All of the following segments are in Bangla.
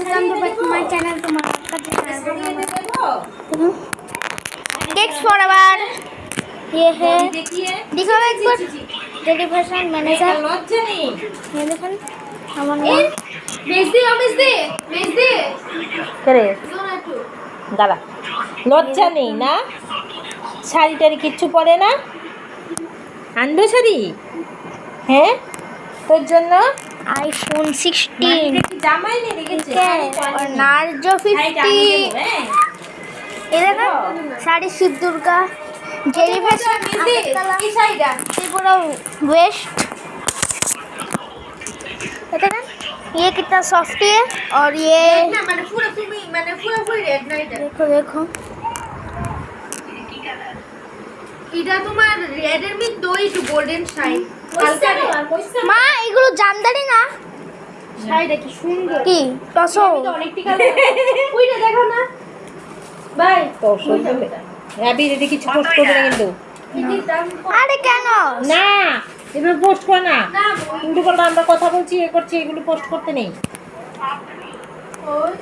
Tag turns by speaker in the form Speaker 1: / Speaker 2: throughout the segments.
Speaker 1: Welcome to back my channel. तुम्हारा टेक्स्ट फॉर अवर ये है, दिखाओ एक बार जेडी फैशन मैनेजर। ये देखो আমার
Speaker 2: भेज दे
Speaker 3: करे দাঁড়া, লজ্জা নেই না? শাড়ি টাড়ি কিচ্ছু পরে না, আনবে শাড়ি? হ্যাঁ, তোর জন্য
Speaker 1: आईफोन 16
Speaker 3: জামাই নিয়ে রেখেছে
Speaker 1: और नार्जो 50। ये देखो साड़ी शिव दुर्गा जेडी फैशन
Speaker 2: কি শাড়িটা
Speaker 1: पूरा वेस्ट। देखो ये कितना सॉफ्ट है और ये
Speaker 2: না মানে পুরো তুমি মানে পুরো রেড না এটা।
Speaker 1: देखो देखो
Speaker 2: এটা তোমার রেডের মধ্যে একটু গোল্ডেন শাইন হালকা
Speaker 1: মা এগুলো জামদানি না?
Speaker 2: শাড়িটা কি সুন্দর
Speaker 1: কি টসো
Speaker 2: অনেক টিকা ওইটা দেখো না ভাই
Speaker 3: তো সুন্দর। রাবি রেডি কিছু পোস্ট করবে না কিন্তু।
Speaker 2: এটির দাম
Speaker 1: আরে কেন
Speaker 3: না, এগুলো পোস্ট কর না।
Speaker 2: না
Speaker 3: কিন্তু বলতে আমরা কথা বলছি, এ করছি, এগুলো পোস্ট করতে নেই।
Speaker 2: ওই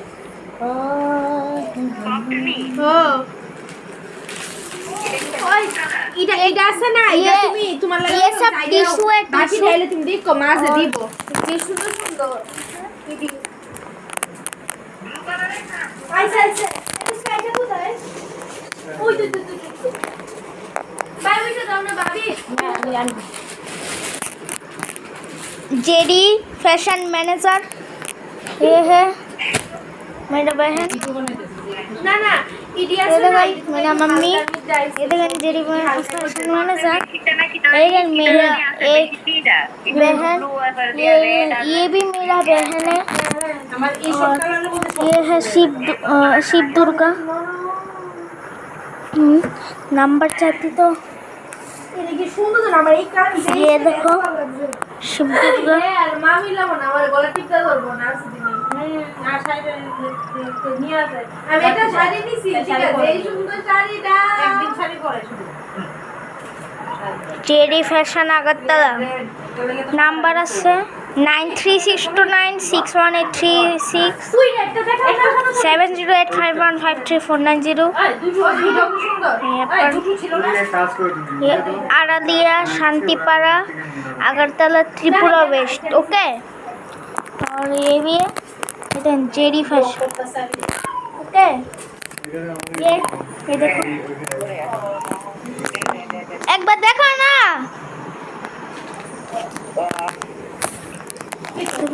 Speaker 2: ওই এটা আছে না, এটা তুমি তোমার লাগে
Speaker 1: ये सब टिश्यू है
Speaker 2: বাকি
Speaker 1: टिश्यू।
Speaker 2: চাইলে তুমি দেখো মাঝে দিব কি সুন্দর সুন্দর দিদি আইসা আইসা এটা স্কাইটা কোথায়? ওই তো বাই ওইটা দাও না ভাবি।
Speaker 1: जेडी फैशन मैनेजर ये है मेरा बहन,
Speaker 2: না না ইডি
Speaker 1: ये
Speaker 2: আছে না
Speaker 1: देखो मेरा मम्मी, ये देखो जेडी फैशन मैनेजर। ये मेरा एक बहन, ये भी मेरा बहन है।
Speaker 2: আমার এই সব কালারের মধ্যে
Speaker 1: ये है शिव दुर्गा। नंबर चाहती तो
Speaker 2: এটা কি সুন্দর না আমার এই কালারটা
Speaker 1: ये देखो शिव दुर्गा।
Speaker 2: আর মামি লাবো না আমার গলা টিপটা ধরবো না আসদি না শাড়িটা নিয়ে আসে আমি একটা শাড়ি নিছি ঠিক আছে এই সুন্দর শাড়িটা একদিন শাড়ি পরে শুধু
Speaker 1: जेडी फैशन আগরতলা। নাম্বার আছে 9362961836
Speaker 2: তুই একটা দেখা না
Speaker 1: 7085153490।
Speaker 2: দুটো সুন্দর দুটো ছিল না
Speaker 1: ये आराधिया शांतिपाड़ा अगरतला त्रिपुरा वेस्ट। ओके और ये भी है जेडी फैशन। ओके ये देखो एक बार देखो ना। देखो